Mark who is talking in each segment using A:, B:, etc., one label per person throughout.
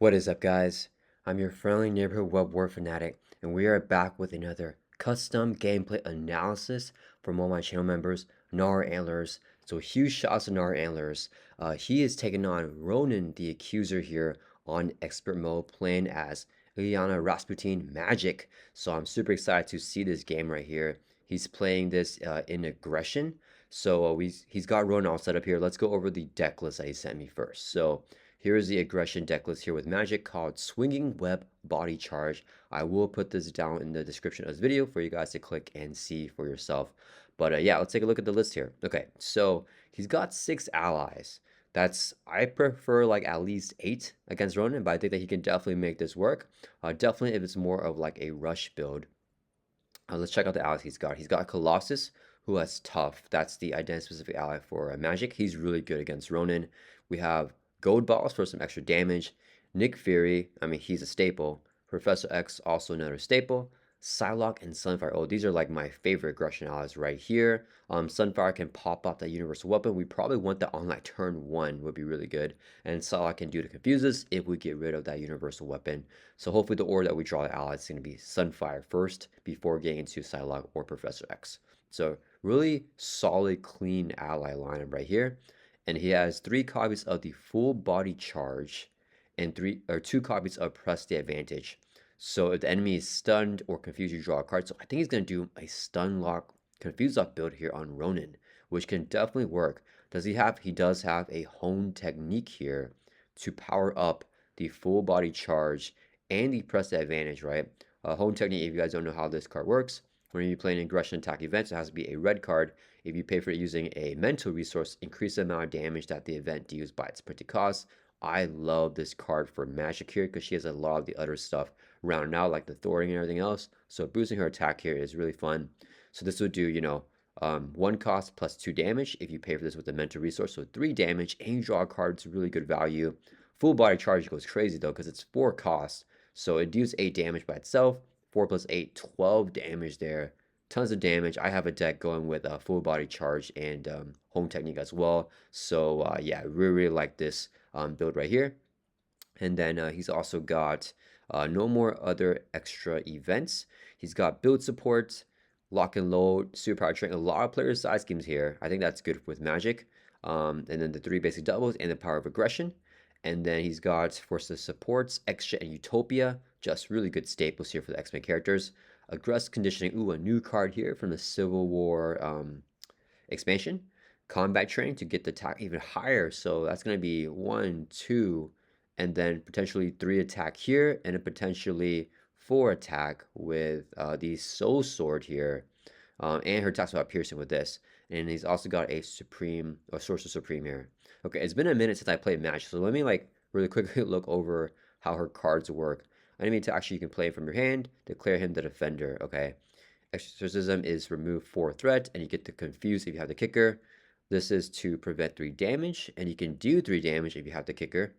A: What is up, guys? I'm your friendly neighborhood web war fanatic, and we are back with another custom gameplay analysis from one of my channel members, Gnarlantlers. So huge shots to Gnarlantlers. He is taking on Ronan the Accuser here on expert mode, playing as Ilyana Rasputin Magik. So I'm super excited to see this game right here. He's playing this in aggression. So he's got Ronan all set up here. Let's go over the deck list that he sent me first. So here is the aggression deck list here with Magik called Swinging Web Body Charge. I will put this down in the description of this video for you guys to click and see for yourself. But yeah, let's take a look at the list here. Okay, so he's got 6 allies. I prefer like at least 8 against Ronin, but I think that he can definitely make this work. Definitely if it's more of like a rush build. Let's check out the allies he's got. He's got Colossus, who has Tough. That's the identity-specific ally for Magik. He's really good against Ronin. We have Gold Balls for some extra damage. Nick Fury, I mean, he's a staple. Professor X, also another staple. Psylocke and Sunfire. Oh, these are like my favorite aggression allies right here. Sunfire can pop up that universal weapon. We probably want that on like turn 1 would be really good. And Psylocke can do to confuse us if we get rid of that universal weapon. So hopefully the order that we draw the allies is going to be Sunfire first before getting into Psylocke or Professor X. So really solid, clean ally lineup right here. And he has 3 copies of the full body charge and 2 copies of press the advantage. So if the enemy is stunned or confused, you draw a card. So I think he's going to do a stun lock confuse lock build here on Ronin, which can definitely work. He does have a hone technique here to power up the full body charge and the press the advantage, right? Hone technique, if you guys don't know how this card works, when you play an aggression attack event, it has to be a red card. If you pay for it using a mental resource, increase the amount of damage that the event deals by its printed cost. I love this card for Magik here because she has a lot of the other stuff rounded out, like the thwarting and everything else. So boosting her attack here is really fun. So this would do, 1 cost plus 2 damage if you pay for this with a mental resource. So 3 damage and you draw a card. It's really good value. Full body charge goes crazy though because it's 4 costs. So it deals 8 damage by itself. 4 plus 8, 12 damage there. Tons of damage. I have a deck going with a full body charge and home technique as well. So yeah, I really like this build right here. And then he's also got no more other extra events. He's got build support, lock and load, superpower train, a lot of player size schemes here. I think that's good with Magik. And then the 3 basic doubles and the power of aggression. And then he's got Force of Supports, Extra, and Utopia. Just really good staples here for the X-Men characters. Aggressive Conditioning. Ooh, a new card here from the Civil War expansion. Combat Training to get the attack even higher. So that's going to be 1, 2, and then potentially 3 attack here, and then potentially 4 attack with the Soul Sword here. And her attacks about piercing with this. And he's also got a Supreme, or Sorcerer Supreme here. Okay, it's been a minute since I played Match, so let me like really quickly look over how her cards work. Enemy attack, you can play from your hand, declare him the defender, okay? Exorcism is remove 4 threat, and you get to confuse if you have the kicker. This is to prevent 3 damage, and you can do 3 damage if you have the kicker.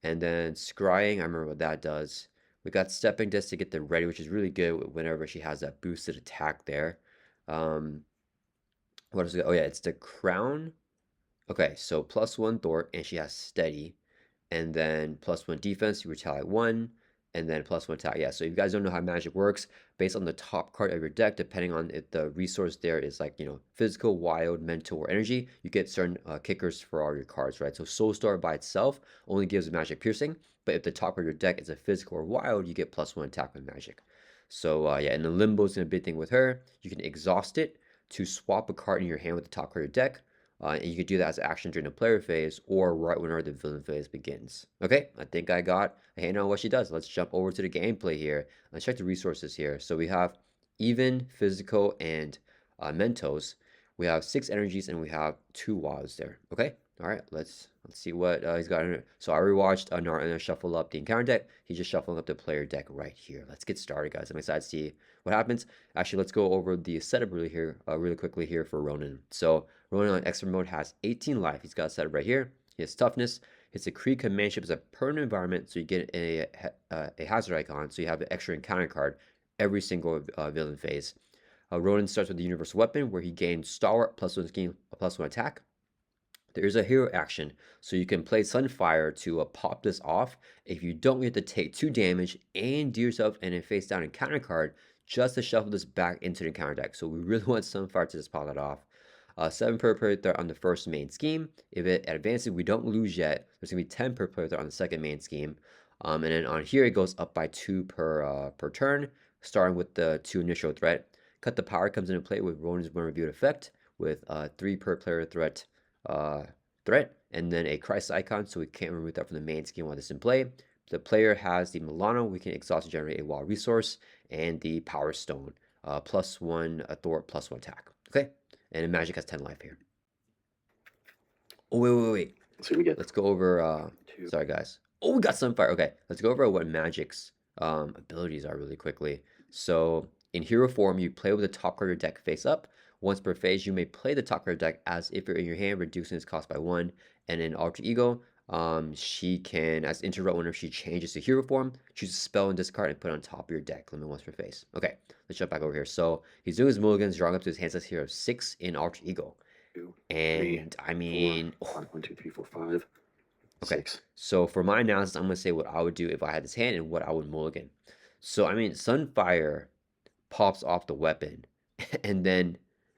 A: And then Scrying, I remember what that does. We got Stepping Disc to get the ready, which is really good whenever she has that boosted attack there. What is it? Oh yeah, it's the Crown. Okay, so +1 Thort, and she has Steady. And then +1 defense, you retaliate 1. And then +1 attack. Yeah, so if you guys don't know how Magik works, based on the top card of your deck, depending on if the resource there is like, physical, wild, mental, or energy, you get certain kickers for all your cards, right? So Soulstar by itself only gives Magic Piercing, but if the top of your deck is a physical or wild, you get +1 attack with Magik. So yeah, and the Limbo is a big thing with her. You can exhaust it to swap a card in your hand with the top card of your deck. And you can do that as action during the player phase or right whenever the villain phase begins. Okay, I think I got a handle on what she does. Let's jump over to the gameplay here. Let's check the resources here. So we have even, physical, and Mentos. We have 6 energies and we have 2 wilds there. Okay, all right, let's see what he's got in it. So I rewatched Gnarlantlers shuffle up the encounter deck. He's just shuffling up the player deck right here. Let's get started, guys. I'm excited to see what happens. Actually, let's go over the setup really quickly here for Ronin. So Ronin on expert mode has 18 life. He's got a setup right here. He has toughness. His Decree Commandship is a permanent environment, so you get a hazard icon, so you have an extra encounter card every single villain phase. Ronin starts with the universal weapon, where he gains Stalwart +1 scheme, +1 attack. There is a hero action, so you can play Sunfire to pop this off. If you don't, you have to take 2 damage and do yourself and a face down encounter card just to shuffle this back into the encounter deck. So we really want Sunfire to just pop that off. 7 per player threat on the first main scheme. If it advances, we don't lose yet. There's gonna be 10 per player threat on the second main scheme. And then on here, it goes up by 2 per turn, starting with the 2 initial threat. Cut the Power comes into play with Ronin's when reviewed effect with 3 per player threat, and then a crisis icon, so we can't remove that from the main scheme while this is in play. The player has the Milano, we can exhaust to generate a wild resource, and the Power Stone, +1 Thor, +1 attack. Okay, and Magik has 10 life here. Oh, wait.
B: Let's see what we get.
A: Let's go over, sorry guys. Oh, we got Sunfire. Okay, let's go over what Magik's abilities are really quickly. So in hero form, you play with the top card of your deck face up. Once per phase, you may play the top card of your deck as if you're in your hand, reducing its cost by 1. And in Alter Ego, she can, as interrupt whenever she changes to hero form, choose a spell and discard and put it on top of your deck, limit once per phase. Okay, let's jump back over here. So he's doing his mulligans, drawing up to his hand size here of 6 in Alter Ego.
B: 2,
A: And
B: 3,
A: I mean,
B: 4, 1, 2, 3, 4, 5.
A: okay,
B: 6.
A: so for my analysis, I'm going to say what I would do if I had this hand and what I would mulligan. So, I mean, Sunfire pops off the weapon, and then,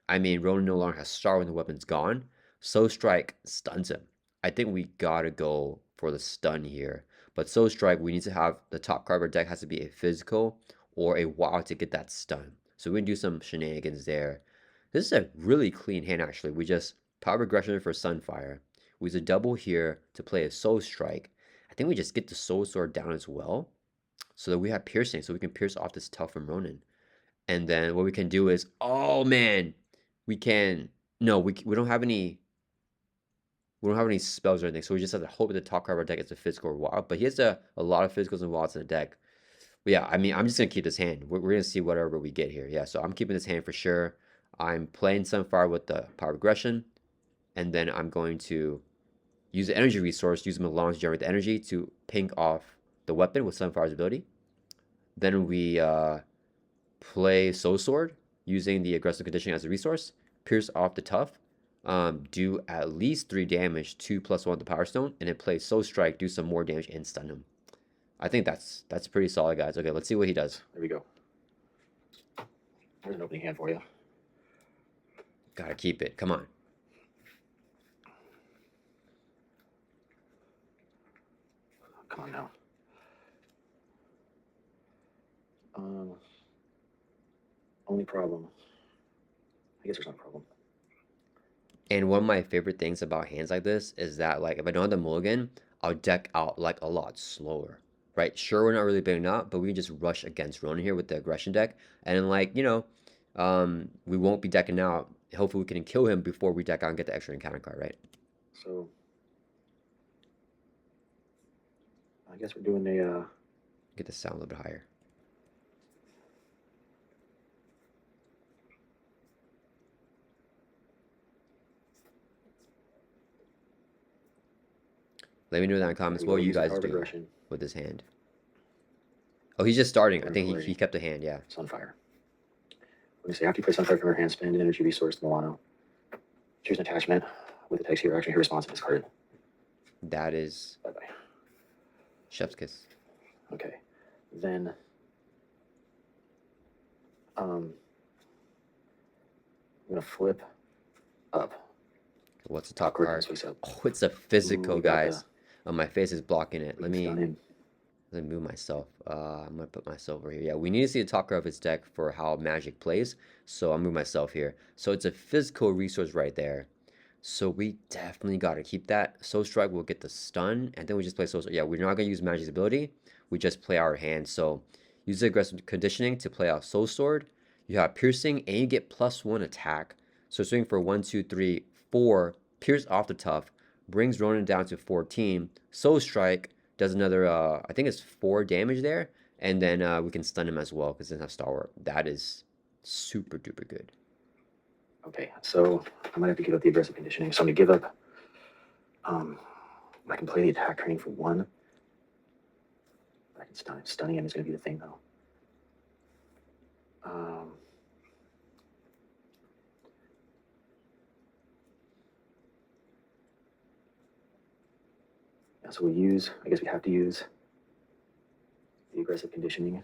A: I mean, Ronan no longer has Star when the weapon's gone. Soul Strike stuns him. I think we gotta go for the stun here. But Soul Strike, we need to have the top card of our deck has to be a physical or a wild to get that stun. So we can do some shenanigans there. This is a really clean hand, actually. We just power regression for Sunfire. We use a double here to play a Soul Strike. I think we just get the Soul Sword down as well, so that we have piercing, so we can pierce off this tough from Ronin. And then what we can do is, oh man, we can, no, we don't have any, spells or anything, so we just have to hope that the top card of our deck is a physical or wild. But he has a lot of physicals and wilds in the deck. But yeah, I mean, I'm just gonna keep this hand. We're gonna see whatever we get here. Yeah, so I'm keeping this hand for sure. I'm playing Sunfire with the power regression, and then I'm going to use the energy resource, use Milan to generate the energy to pink off the weapon with Sunfire's ability. Then we play Soul Sword using the aggressive conditioning as a resource, pierce off the tough, do at least 3 damage, 2 + 1 the Power Stone, and then play Soul Strike, do some more damage and stun him. I think that's pretty solid, guys. Okay, let's see what he does.
B: There we go. There's an opening hand for you.
A: Gotta keep it. Come on.
B: Come on now. Only problem. I guess there's no problem.
A: And one of my favorite things about hands like this is that, like, if I don't have the mulligan, I'll deck out, like, a lot slower, right? Sure, we're not really big enough, but we can just rush against Ronin here with the aggression deck. And, like, you know, we won't be decking out. Hopefully, we can kill him before we deck out and get the extra encounter card, right?
B: So, I guess we're doing a...
A: Get the sound a little bit higher. Let me know in the comments what you guys do with this hand. Oh, he's just starting. I think he kept a hand, yeah.
B: Sunfire. We're going to say, after you play Sunfire from your hand, spend an energy resource, Milano. Choose an attachment with the text here. Actually, here response is discarded.
A: That is...
B: Bye-bye.
A: Chef's kiss.
B: Okay. Then... I'm going to flip up.
A: What's the top card? Oh, it's a physical, guys. Oh, my face is blocking it. Let me move myself. I'm gonna put myself over here. Yeah, we need to see the top card of his deck for how Magik plays. So I'll move myself here. So it's a physical resource right there. So we definitely gotta keep that. Soul Strike will get the stun, and then we just play Soul Strike. Yeah, we're not gonna use Magik's ability. We just play our hand. So use the aggressive conditioning to play out Soul Sword. You have piercing, and you get +1 attack. So swing for 1, 2, 3, 4. Pierce off the tough. Brings Ronin down to 14. Soul Strike does another, I think it's 4 damage there. And then we can stun him as well because it doesn't have Stalwart. That is super duper good.
B: Okay, so I might have to give up the aggressive conditioning. So I'm going to give up. I can play the attack training for 1. I can stun him. Stunning him is going to be the thing, though. So we'll use, I guess we have to use the aggressive conditioning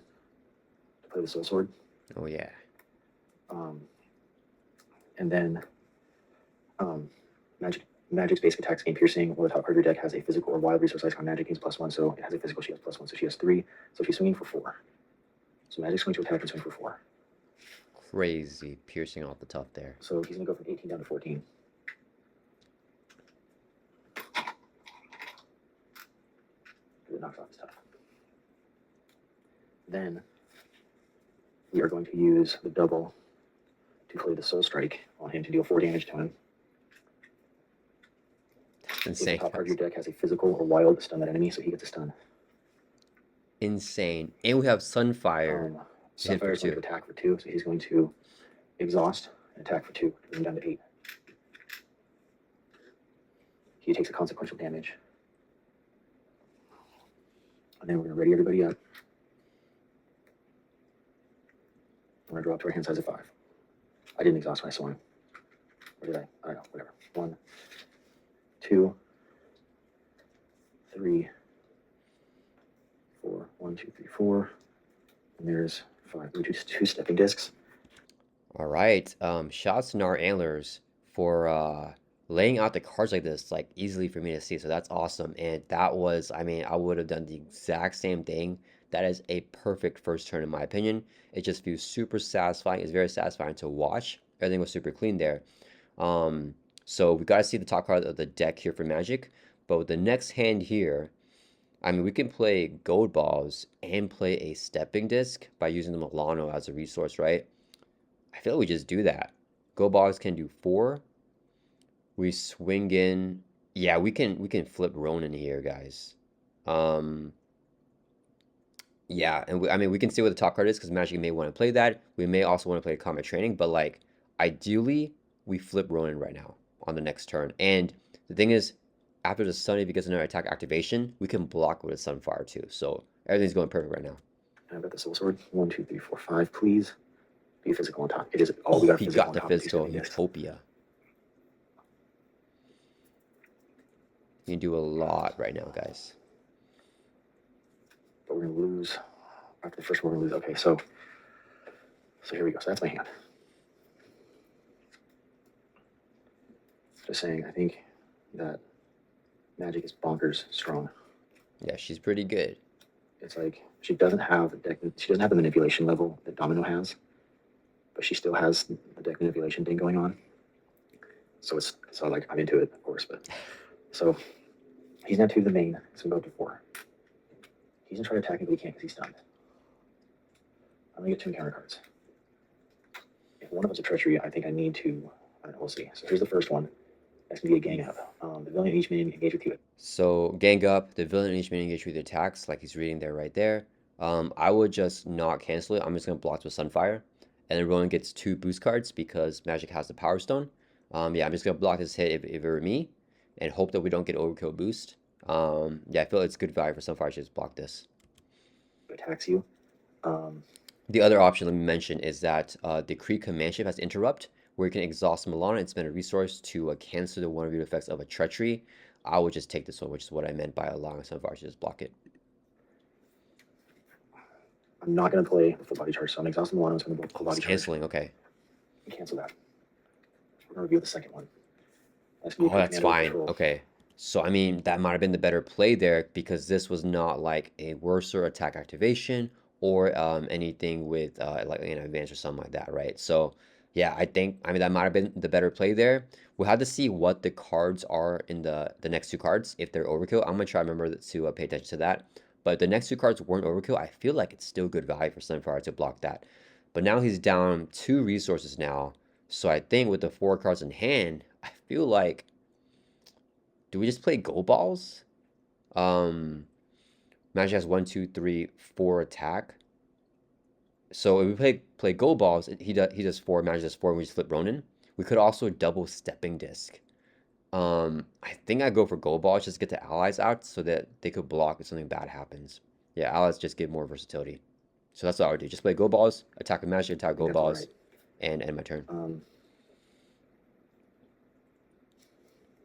B: to play the Soul Sword.
A: Oh yeah.
B: And then Magic's basic attacks gain piercing, while the top card of your deck has a physical or wild resource icon. Magic gains +1, so it has a physical, she has +1, so she has 3. So she's swinging for 4. So Magic's going to attack and swing for 4.
A: Crazy piercing off the top there.
B: So he's going to go from 18 down to 14. It knocks off his tough. Then we are going to use the double to play the Soul Strike on him to deal 4 damage to him.
A: Insane.
B: If the top card of your deck has a physical or wild, stun that enemy, so he gets a stun.
A: Insane. And we have Sunfire.
B: Sunfire is going to attack for 2, so he's going to exhaust and attack for 2, bring him down to 8. He takes a consequential damage. And then we're going to ready everybody up. We're going to draw up to our hand size of 5. I didn't exhaust when I swung. Or did I? I don't know, whatever. 1, 2, 3, 4. 1, 2, 3, 4. And there's 5. We do 2 stepping discs.
A: All right. Shouts to Gnarlantlers for laying out the cards like this, like easily for me to see. So that's awesome. And that was, I mean, I would have done the exact same thing. That is a perfect first turn in my opinion. It just feels super satisfying. It's very satisfying to watch. Everything was super clean there. So we got to see the top card of the deck here for Magik. But with the next hand here, I mean, we can play Gold Balls and play a Stepping Disc by using the Milano as a resource, right? I feel like we just do that. Gold Balls can do 4. We swing in. Yeah, we can flip Ronin here, guys. Yeah, and I mean, we can see what the top card is because Magic may want to play that. We may also want to play Combat Training, but like, ideally, we flip Ronin right now on the next turn. And the thing is, after the Sun, if he gets another attack activation, we can block with a Sunfire too. So everything's going perfect right now.
B: I've got the Soul Sword. 1, 2, 3, 4, 5, please. Be physical on top. It is all we got.
A: He
B: Physical
A: got
B: on
A: the
B: top
A: physical Utopia. You can do a lot right now, guys.
B: But we're gonna lose after the first one. We're gonna lose. Okay, so here we go. So that's my hand. Just saying, I think that Magik is bonkers strong.
A: Yeah, she's pretty good.
B: It's like she doesn't have the manipulation level that Domino has, but she still has the deck manipulation thing going on. So like I'm into it, of course. But so he's now 2 to the main, so we go up to 4. He's gonna try to attack me, but he can't because he's stunned. I'm gonna get 2 encounter cards. If one of them's a treachery, I think I need to. I don't know, we'll see. So here's the first one. That's gonna be a gang up. The villain and each minion engage with you.
A: So gang up, the villain and each minion engage with the attacks, like he's reading there right there. I would just not cancel it. I'm just gonna block with Sunfire, and then Ronan gets 2 boost cards because Magik has the Power Stone. Yeah, I'm just gonna block this hit if it were me, and hope that we don't get overkill boost. Yeah, I feel it's good value for Sunfire to just block this.
B: Attacks you.
A: The other option, let me mention, is that the Kree Command Ship has Interrupt, where you can exhaust Milano and spend a resource to cancel the 1 of your effects of a treachery. I would just take this one, which is what I meant by allowing Sunfire to just block it.
B: I'm not going to play the full body charge, so I'm exhausting Milano. I'm going to go full body charge.
A: Canceling, okay.
B: Cancel that. We're going to reveal the second one.
A: That's fine. Okay. So, I mean, that might have been the better play there because this was not like a worser attack activation or anything with like an advance or something like that, right? So, yeah, I mean, that might have been the better play there. We'll have to see what the cards are in the next 2 cards, if they're overkill. I'm going to try to remember to pay attention to that. But if the next 2 cards weren't overkill, I feel like it's still good value for Sunfire to block that. But now he's down 2 resources now. So I think with the 4 cards in hand, I feel like, do we just play Gold Balls? Magik has 1, 2, 3, 4 attack. So if we play Gold Balls, he does 4, Magik does 4, and we just flip Ronin. We could also double Stepping Disc. I think I go for Gold Balls just to get the allies out so that they could block if something bad happens. Yeah, allies just give more versatility. So that's what I would do. Just play Gold Balls, attack a Magik, attack Gold Balls, right, and end my turn.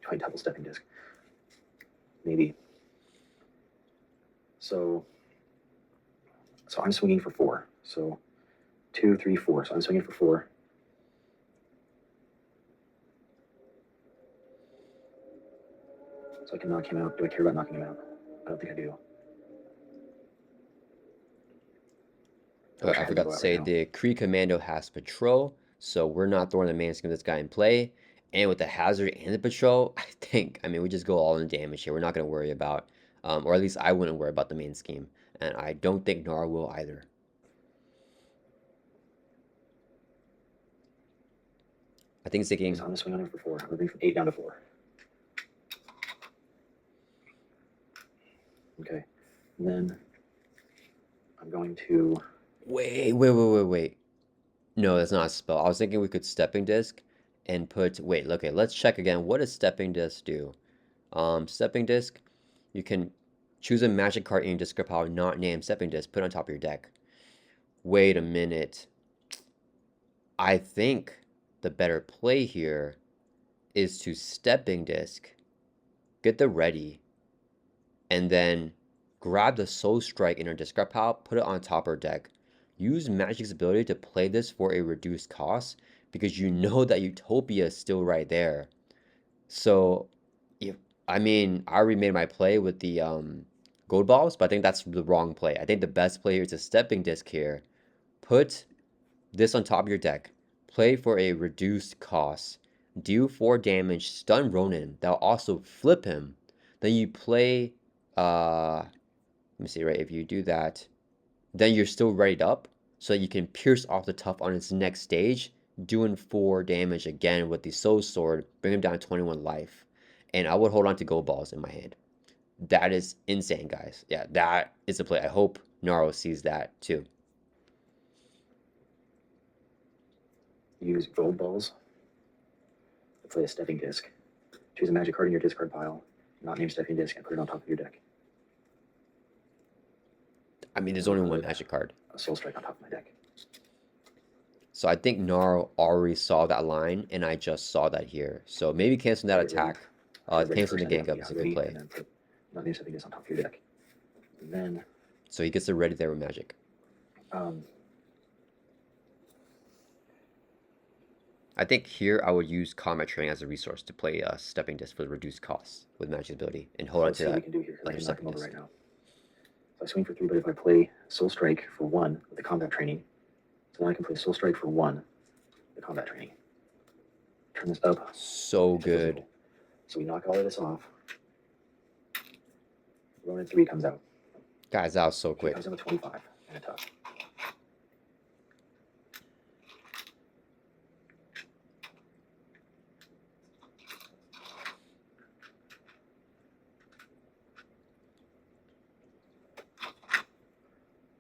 B: Try double Stepping Disc. Maybe. So I'm swinging for 4. So 2, 3, 4. So I'm swinging for 4. So I can knock him out. Do I care about knocking him out? I don't think I do.
A: I forgot to say, the Kree Commando has Patrol, so we're not throwing the main scheme of this guy in play. And with the Hazard and the Patrol, I mean, we just go all in damage here. We're not going to worry about, or at least I wouldn't worry about the main scheme. And I don't think Gnar will either. I think it's thinking...
B: So I'm going to swing on him for 4. I'm going to bring from 8 down to 4. Okay. And then I'm going to...
A: Wait. No, that's not a spell. I was thinking we could Stepping Disc and put... Wait, okay, let's check again. What does Stepping Disc do? Stepping Disc, you can choose a magic card in your discard pile not named Stepping Disc, put it on top of your deck. Wait a minute. I think the better play here is to Stepping Disc, get the ready, and then grab the Soul Strike in your discard pile, put it on top of your deck. Use Magic's ability to play this for a reduced cost because you know that Utopia is still right there. So, I mean, I already made my play with the gold balls, but I think that's the wrong play. I think the best play here is a Stepping Disc here. Put this on top of your deck. Play for a reduced cost. Do 4 damage, stun Ronin. That'll also flip him. Then you play, let me see, right? If you do that, then you're still readied up so that you can pierce off the tough on its next stage, doing 4 damage again with the Soul Sword, bring him down to 21 life. And I would hold on to gold balls in my hand. That is insane, guys. Yeah, that is a play. I hope Naro sees that too.
B: Use gold balls to play a Stepping Disc. Choose a magic card in your discard pile, not named Stepping Disc, and put it on top of your deck.
A: I mean, there's only one magic card.
B: A Soul Strike on top of my deck.
A: So I think Naro already saw that line, and I just saw that here. So maybe canceling that attack. Canceling the gank up is a good play.
B: And then put not named Stepping Disc on top of your deck. And then...
A: So he gets the ready there with Magic. I think here I would use Combat Training as a resource to play Stepping Disc for the reduced costs with Magic ability and hold on to that.
B: Let's see what we can do here. I can knock him over right now. So I swing for 3, but if I play Soul Strike for 1 with the Combat Training, so now I can play Soul Strike for 1 with the Combat Training. Turn this up.
A: So good.
B: So we knock all of this off. Ronin 3 comes out.
A: Guys, that was so quick.
B: Comes in with 25 and a tough.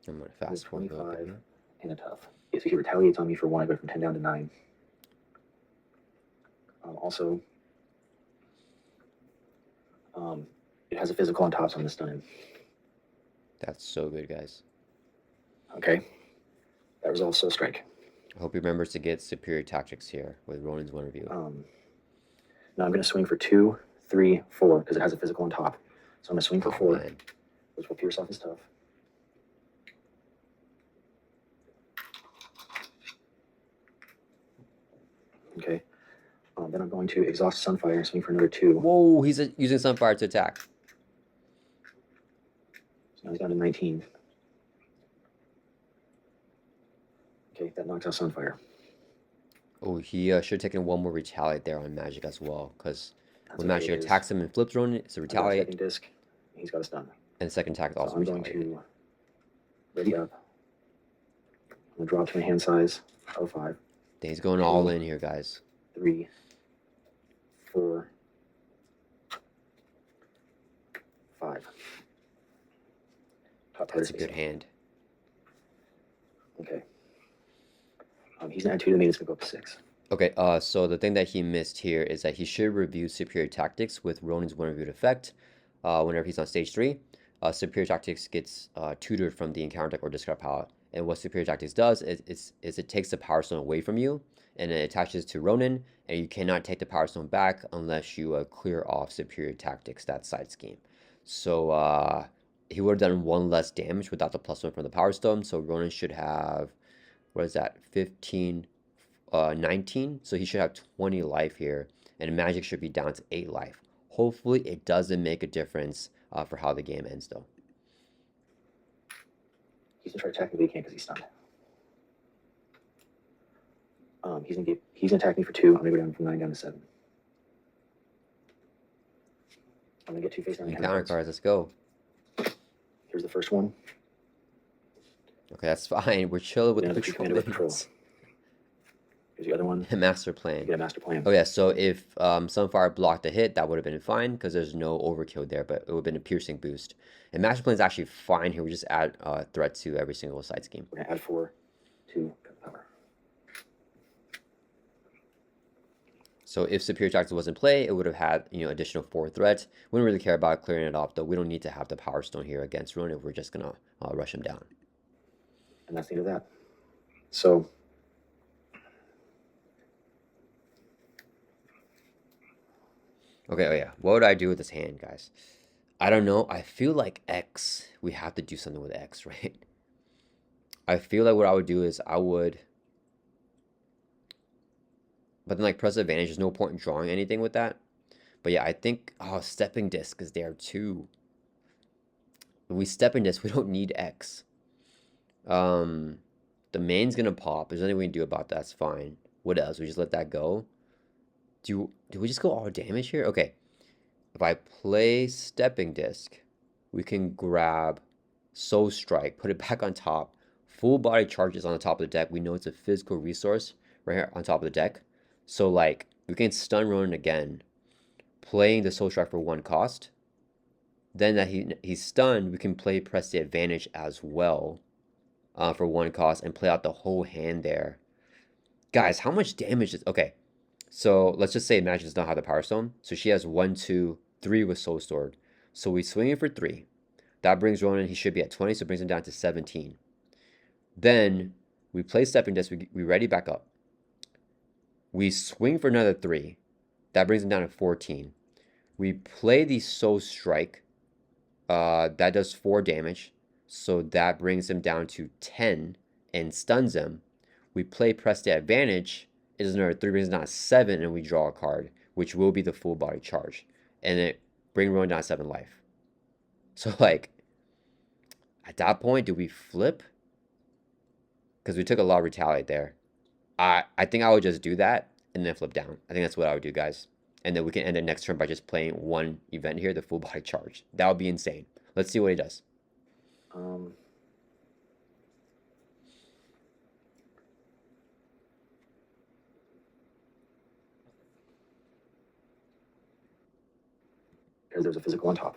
A: I'm going to fast forward
B: 25 and a tough. Yeah, so he retaliates on me for 1. I go from 10 down to 9. Also, it has a physical on top, so I'm going to stun him.
A: That's so good, guys.
B: Okay. That resolves Soul Strike.
A: I hope he remembers to get Superior Tactics here with Ronin's one review.
B: Now I'm going to swing for 2, 3, 4, because it has a physical on top. So I'm going to swing for 4, which will pierce off his tough. Okay. Then I'm going to exhaust Sunfire and swing for another 2.
A: Whoa, he's using Sunfire to attack.
B: So now he's down to 19. Okay, that knocks out Sunfire.
A: Oh, he should have taken 1 more Retaliate there on Magic as well, because when Magic attacks him and flips Ronin, it's a Retaliate.
B: Second disc, he's got a stun.
A: And the second attack is also
B: I'm going to ready up. I'm going to draw to my hand size of 5.
A: Then he's going all in here, guys.
B: 3, 4, 5.
A: That's a good hand.
B: Okay. He's going to add 2 to the main, it's going to go up to 6.
A: Okay, so the thing that he missed here is that he should review Superior Tactics with Ronin's one reviewed effect whenever he's on stage 3. Superior Tactics gets tutored from the encounter deck or discard pile. And what Superior Tactics does is it takes the Power Stone away from you and it attaches to Ronin, and you cannot take the Power Stone back unless you clear off Superior Tactics, that side scheme. So he would have done 1 less damage without the +1 from the Power Stone. So Ronin should have, what is that, 15, 19. So he should have 20 life here, and Magik should be down to 8 life. Hopefully it doesn't make a difference for how the game ends, though.
B: He's gonna try to attack me, but he can't because he's stunned. He's gonna attack me for 2. I'm gonna go down from 9 down to 7. I'm gonna get 2 face down.
A: Counter cards, let's go.
B: Here's the first one.
A: Okay, that's fine. We're chilling with the control.
B: Here's the other one.
A: Master plan.
B: You get a master plan.
A: Oh yeah, so if Sunfire blocked a hit, that would have been fine because there's no overkill there, but it would have been a piercing boost. And master plan is actually fine here. We just add threat to every single side scheme.
B: We're gonna add 4 to power.
A: So if superior tactics was in play, it would have had, you know, additional 4 threat. We don't really care about clearing it off, though. We don't need to have the Power Stone here against Ronin if we're just gonna rush him down.
B: And that's the end of that. So
A: okay, oh yeah. What would I do with this hand, guys? I don't know. I feel like X, we have to do something with X, right? I feel like what I would do is I would... But then, like, press advantage, there's no point in drawing anything with that. But yeah, I think... Oh, stepping disc is there too. If we stepping disc, we don't need X. The main's gonna pop. There's nothing we can do about that. That's fine. What else? We just let that go? Do we just go all damage here? Okay. If I play stepping disc, we can grab Soul Strike, put it back on top. Full body charges on the top of the deck. We know it's a physical resource right here on top of the deck. So, like, we can stun Ronin again, playing the Soul Strike for 1 cost. Then that he's stunned, we can press the advantage as well for 1 cost and play out the whole hand there. Guys, how much damage is... Okay, so let's just say Magik does not have the Power Stone. So she has 1, 2, 3 with Soul Sword. So we swing it for 3. That brings Ronin, he should be at 20, so it brings him down to 17. Then we play Stepping Disc, we ready back up. We swing for another 3. That brings him down to 14. We play the Soul Strike. That does 4 damage. So that brings him down to 10 and stuns him. We play Press the Advantage. It does another 3, brings him down to 7, and we draw a card, which will be the full body charge. And it bring Ronin down to 7 life. So, like, at that point, do we flip? Because we took a lot of retaliate there. I think I would just do that and then flip down. I think that's what I would do, guys. And then we can end the next turn by just playing 1 event here, the full body charge. That would be insane. Let's see what he does.
B: Because there's a physical on top.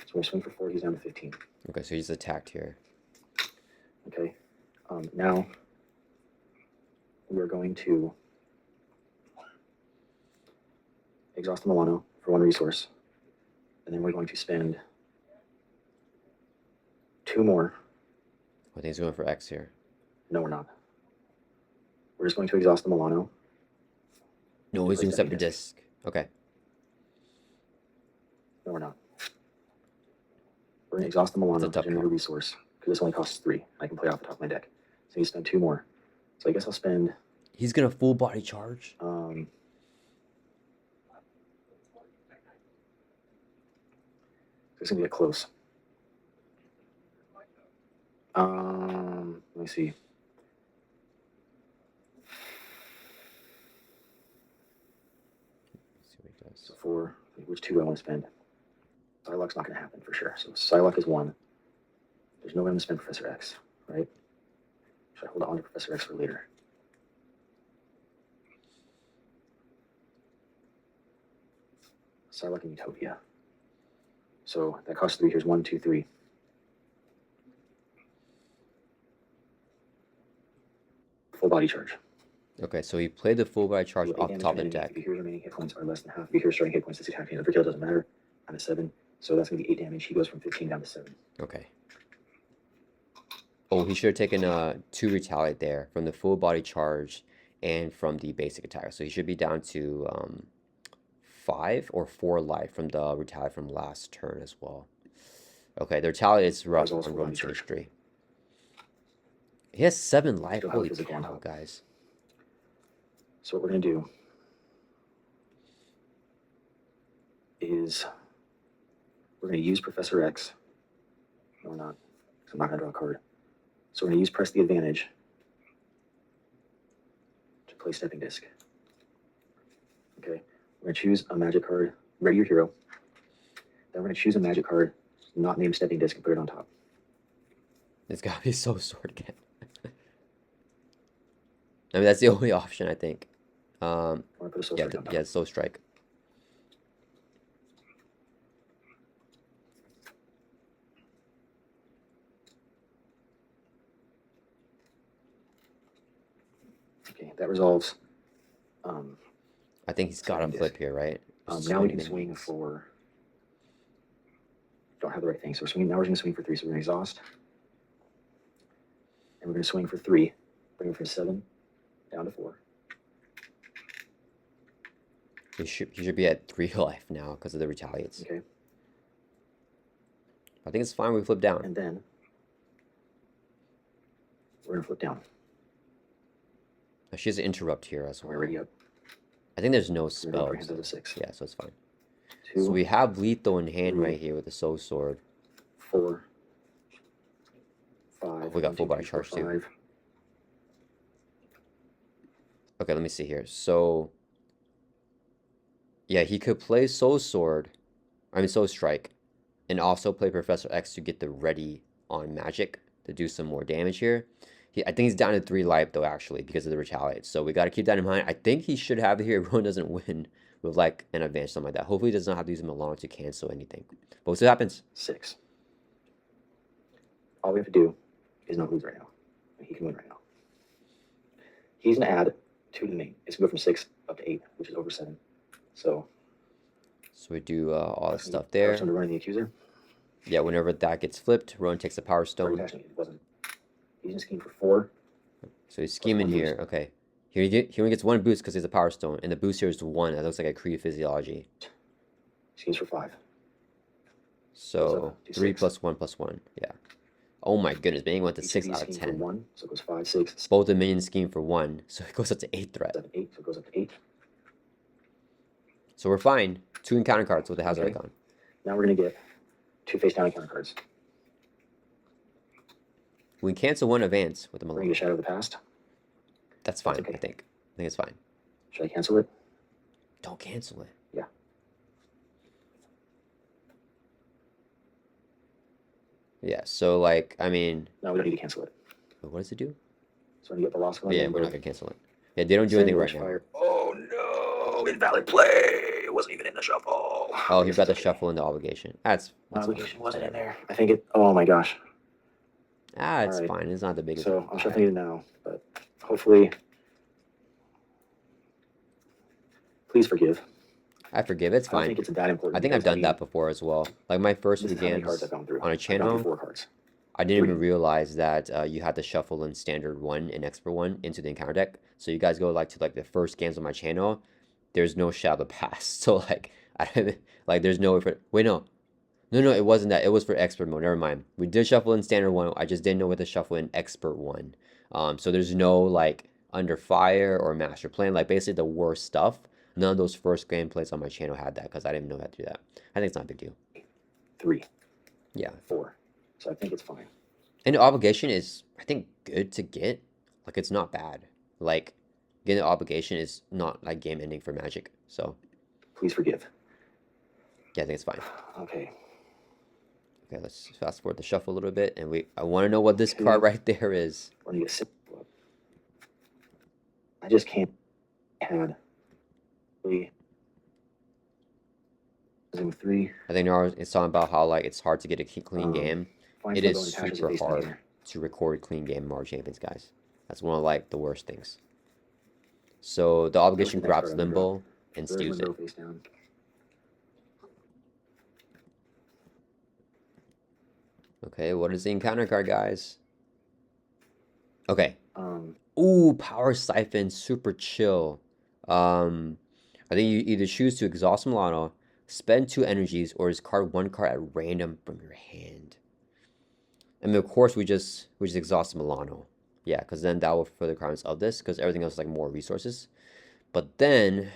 B: So we swing for 4, he's down to 15.
A: Okay, so he's attacked here.
B: Okay. Now we're going to exhaust the Milano for 1 resource. And then we're going to spend 2 more.
A: I think he's going for X here.
B: No, we're not. We're just going to exhaust the Milano.
A: No, he's doing Stepping Disc. Okay.
B: No, we're not. We're going to exhaust the Milano to generate a resource. Because this only costs 3. I can play off the top of my deck. So you spend 2 more. So I guess I'll spend...
A: He's going to full body charge?
B: It's going to get close. Let me see.
A: Let's see what he does.
B: So 4, which 2 do I want to spend? Psylocke's not going to happen for sure. So Psylocke is 1. There's no way I'm going to spend Professor X, right? Should I hold on to Professor X for later? Psylocke and Utopia. So that costs 3. Here's 1, 2, 3. Full body charge.
A: Okay, so he played the full body charge off the top of the deck.
B: If your hero's remaining hit points are less than half of your hero's starting hit points, this attack and overkill doesn't matter. I'm at 7. So that's going to be 8 damage. He goes from 15 down to 7.
A: Okay. Oh, he should have taken 2 retaliate there from the full body charge and from the basic attack. So he should be down to 5 or 4 life from the retaliate from last turn as well. Okay, the retaliate is rough
B: There's also
A: on
B: a
A: Ronin's
B: charge.
A: history. He has 7 life.
B: Still have
A: Holy
B: physical on
A: cow,
B: top.
A: guys.
B: So what we're gonna do is we're gonna use Professor X. No, we're not. 'Cause I'm not gonna draw a card. So we're gonna use Press the Advantage to play Stepping Disc. Okay. We're gonna choose a magic card. Ready your hero. Then we're gonna choose a magic card, not named Stepping Disc, and put it on top.
A: It's gotta be Soul Sword again. I mean, that's the only option, I think.
B: I want to put a Soul Strike on top.
A: Yeah, Soul Strike.
B: Okay, that resolves.
A: I think he's got a flip here, right?
B: Now we can swing for. Don't have the right thing, so we're swinging. Now we're going to swing for 3. So we're going to exhaust, and we're going to swing for 3, bring it from 7 down to 4.
A: He should be at 3 life now because of the retaliates.
B: Okay.
A: I think it's fine. We flip down.
B: And then we're going to flip down.
A: She has an interrupt here as well.
B: We're already up.
A: I think there's no
B: We're
A: spells.
B: hands to 6.
A: Yeah, so it's fine.
B: 2,
A: So we have lethal in hand
B: 3,
A: right here with the Soul Sword.
B: 4, 5.
A: We got full body charge too. Okay, let me see here. So, yeah, he could play Soul Strike, and also play Professor X to get the ready on Magik to do some more damage here. I think he's down to 3 life though, actually, because of the retaliate. So we got to keep that in mind. I think he should have it here. Ronan doesn't win with like an advantage, something like that. Hopefully, he does not have to use him alone to cancel anything. But we'll see what happens.
B: 6. All we have to do is not lose right now. He can win right now. He's going to add 2 to the main. It's going to go from 6 up to 8, which is over 7. So
A: we do all the stuff there.
B: To Ronan the Accuser.
A: Yeah, whenever that gets flipped, Ronan takes the Power Stone.
B: It wasn't. He's going to scheme for 4.
A: So he's scheming here. Okay. He only gets 1 boost because he has a Power Stone. And the boost here is 1. That looks like a Kree Physiology.
B: Schemes for 5.
A: So 3 plus 1 plus 1. Yeah. Oh my goodness. Being went to 6 out of 10.
B: 1, so it goes 5, 6.
A: Both the minions scheme for 1. So it goes up to 8 threat.
B: 7, 8, so it goes up to 8.
A: So we're fine. 2 encounter cards with the Hazard Icon.
B: Now we're going to get 2 face down encounter cards.
A: We can cancel 1 advance with the
B: Bring
A: Mulligan.
B: the Shadow of the Past.
A: That's fine,
B: okay.
A: I think. I think it's fine.
B: Should I cancel it?
A: Don't cancel it.
B: Yeah.
A: Yeah, so like, I mean...
B: No, we don't need to cancel it.
A: What does it do?
B: So when you get the lost one...
A: Yeah, we're not going to cancel it. Yeah, they don't do anything right now.
B: Oh no! Invalid play! It wasn't even in the shuffle.
A: Oh, he got the shuffle in the obligation. That's
B: obligation wasn't in there. I think it... Oh my gosh.
A: It's fine. It's not the biggest.
B: So I'm shuffling it now, but hopefully... Please forgive.
A: I forgive. It's
B: I don't
A: fine.
B: think it's that important.
A: I think I've done that before as well. Like my first
B: This is how many
A: weekend
B: cards I've gone through.
A: on a channel,
B: 4 cards.
A: I didn't even realize that you had to shuffle in standard 1 and expert 1 into the encounter deck. So you guys go like to like the first games on my channel, there's no Shadow Pass. So like I don't like there's no way for no, it wasn't that. It was for expert mode. Never mind. We did shuffle in standard 1. I just didn't know what to shuffle in expert 1. So there's no like under fire or master plan, like basically the worst stuff. None of those first gameplays on my channel had that because I didn't know how to do that. I think it's not a big deal.
B: 3.
A: Yeah.
B: 4. So I think it's fine.
A: And the obligation is, I think, good to get. Like, it's not bad. Like, getting the obligation is not, like, game ending for Magik. So.
B: Please forgive.
A: Yeah, I think it's fine.
B: Okay.
A: Okay, let's fast forward the shuffle a little bit. And I want to know what this card right there is.
B: Let me get I just can't add 3. 3.
A: I think it's talking about how, like, it's hard to get a clean game. It is super hard to record clean game March Champions, guys. That's one of like the worst things. So the obligation grabs Limbo and steals it. Okay, what is the encounter card, guys? Okay. Ooh, Power Siphon, super chill. I think you either choose to exhaust Milano, spend 2 energies, or discard 1 card at random from your hand. And of course, we just exhaust Milano. Yeah, because then that will fulfill the requirements of this, because everything else is like more resources. But then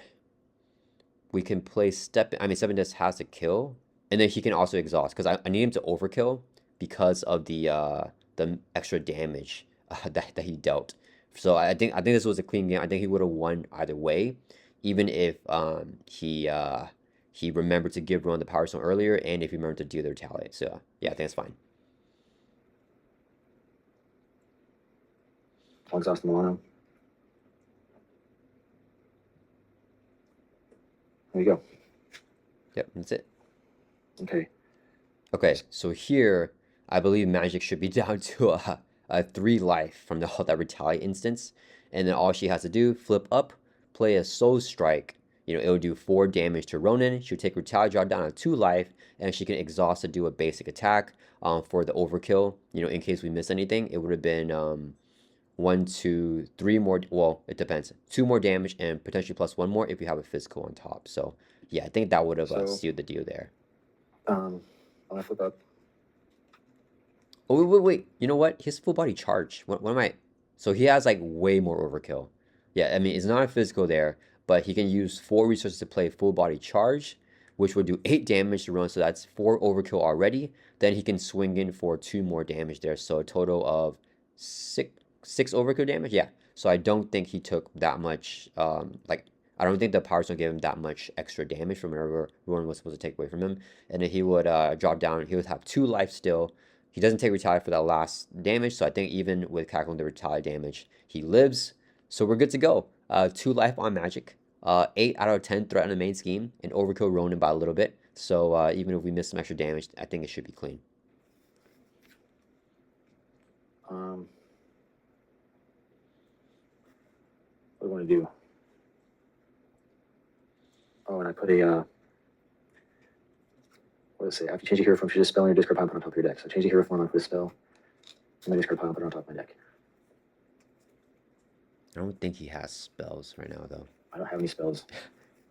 A: we can play Step Dust has to kill, and then he can also exhaust, because I need him to overkill because of the extra damage that he dealt. So I think this was a clean game. I think he would have won either way, even if he remembered to give Ronan the Power Stone earlier, and if he remembered to do the retaliate. So yeah, I think it's fine.
B: I'll exhaust Milano. There you go.
A: Yep, that's it.
B: Okay.
A: Okay, so here I believe Magik should be down to a 3 life from that retaliate instance, and then all she has to do, flip up, play a Soul Strike. You know, it'll do 4 damage to Ronin. She'll take retaliate, drop down to 2 life, and she can exhaust to do a basic attack for the overkill. You know, in case we miss anything, it would have been 1, 2, 3 more. Well, it depends. 2 more damage and potentially plus 1 more if you have a physical on top. So yeah, I think that would have sealed the deal there.
B: I'm gonna flip up.
A: Oh, wait. You know what? He has full body charge. What am I? So he has like way more overkill. Yeah, I mean, it's not a physical there, but he can use 4 resources to play full body charge, which would do 8 damage to run. So that's 4 overkill already. Then he can swing in for 2 more damage there. So a total of 6 overkill damage. Yeah. So I don't think he took that much. I don't think the Power Stone gave him that much extra damage from whatever Ronan was supposed to take away from him. And then he would drop down. He would have 2 life still. He doesn't take retaliate for that last damage, so I think even with cackling the retaliate damage, he lives. So we're good to go. 2 life on Magik. 8 out of 10 threat on the main scheme, and overkill Ronin by a little bit. So even if we miss some extra damage, I think it should be clean.
B: What do I want to do? Oh, and I put a what does it say? After you change a hero form, choose a spell in your discard pile and put it on top of your deck. So change a hero form, I put a spell in my discard pile and put it on top of my deck.
A: I don't think he has spells right now, though.
B: I don't have any spells.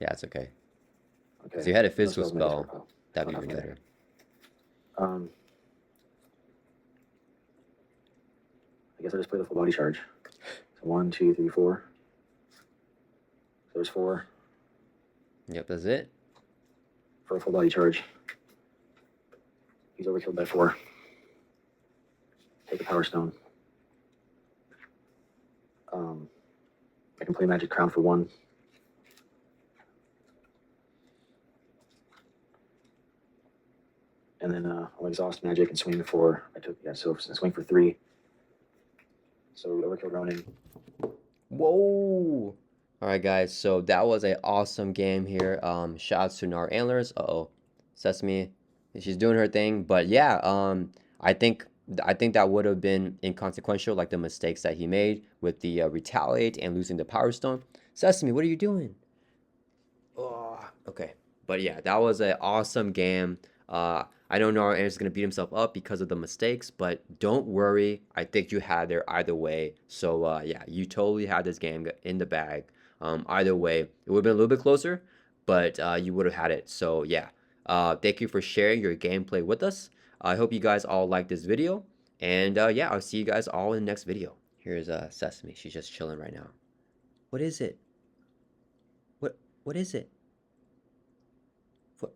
A: Yeah, it's okay.
B: Okay.
A: So you had a
B: No
A: physical
B: spells in my discard
A: spell,
B: pile.
A: that'd be
B: On top
A: even
B: of my
A: better.
B: I guess I just play the full body charge. So 1, 2, 3, 4. So there's 4
A: Yep, that's it.
B: for a full body charge. He's overkilled by 4. Take a Power Stone. I can play Magic Crown for 1. And then I'll exhaust Magic and swing for. So swing for 3. So we overkilled Ronin.
A: Whoa! Alright, guys, so that was an awesome game here. Shouts to Gnarlantlers. Uh-oh. Sesame. She's doing her thing. But yeah, I think that would have been inconsequential, like the mistakes that he made with the retaliate and losing the Power Stone. Sesame, what are you doing? Oh, okay. But yeah, that was an awesome game. I know Gnarlantlers is going to beat himself up because of the mistakes, but don't worry. I think you had there either way. So yeah, you totally had this game in the bag. Either way, it would have been a little bit closer, but you would have had it. So yeah, thank you for sharing your gameplay with us. I hope you guys all liked this video. And yeah, I'll see you guys all in the next video. Here's Sesame. She's just chilling right now. What is it? What is it? What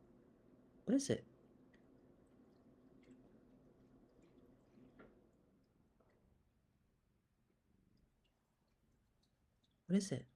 A: is it? What is it?